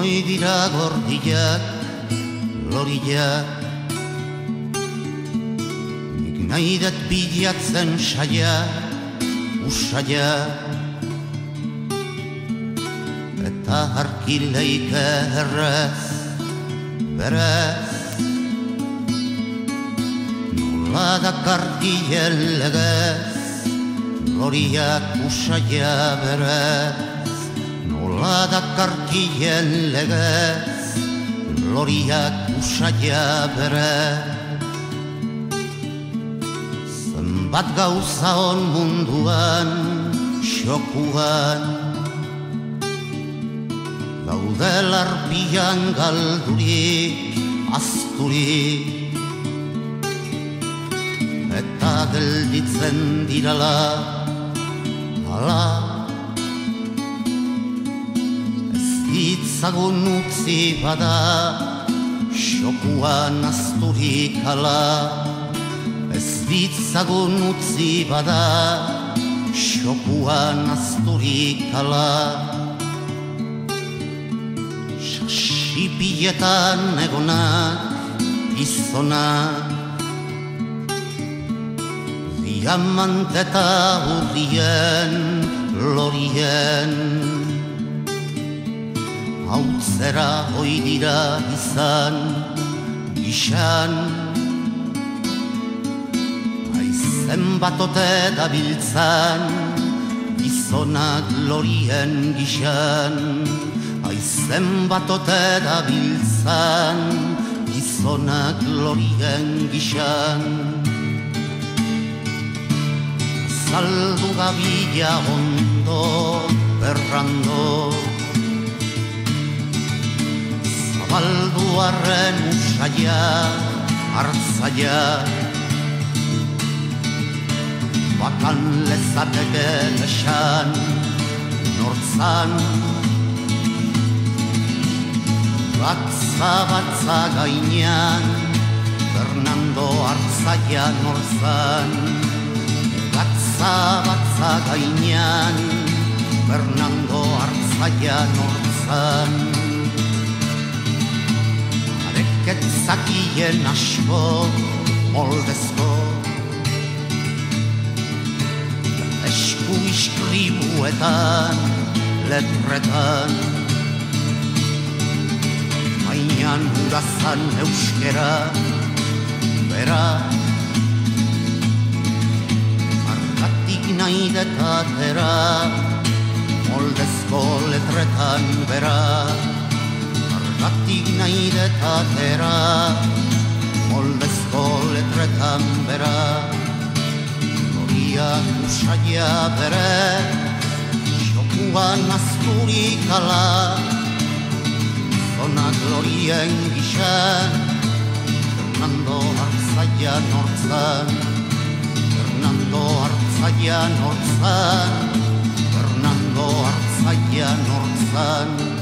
Noi dira gordiak, loriak, nik nahi dut bilatzen saia, usaia, eta harkileik errez, berez, nola dakartien legez, loriak usaia berez. Nola dakartien legez, loriak usaia berez. Zenbat gauza on munduan, xokuan, daude larpian galdurik, azturik, eta gelditzen dirala, ala, itzagun utzi bada, xokuan azturik ala. Ez ditzagun utzi bada, xokuan azturik ala. Sasipietan egonak, gizonak, diamanteta urrien, lorien, hautzera hoi dira izan, gixan, aizen batote dabiltzan, gizonak lorien gixan, aizen batote dabiltzan, gizonak lorien gixan. Zaldu gabila ondo, berrando, zabaldu arren usaia, hartzaia, bakan lezateke lesan, nortzan, batza gainean, Fernando hartzaia nortzan, batza gainean, Fernando hartzaia nortzan. Zakien asko, moldezko, esku iskribuetan, letretan, mainan hurazan euskera, bera, argatik nahi detatera, moldezko letretan, bera, Gatik nahi detatera, moldezko letretan bera, loriak usaia bere, xokuan azturik ala, zonak lorien gixan, Fernando hartzaia nortzan, Fernando hartzaia nortzan, Fernando hartzaia nortzan.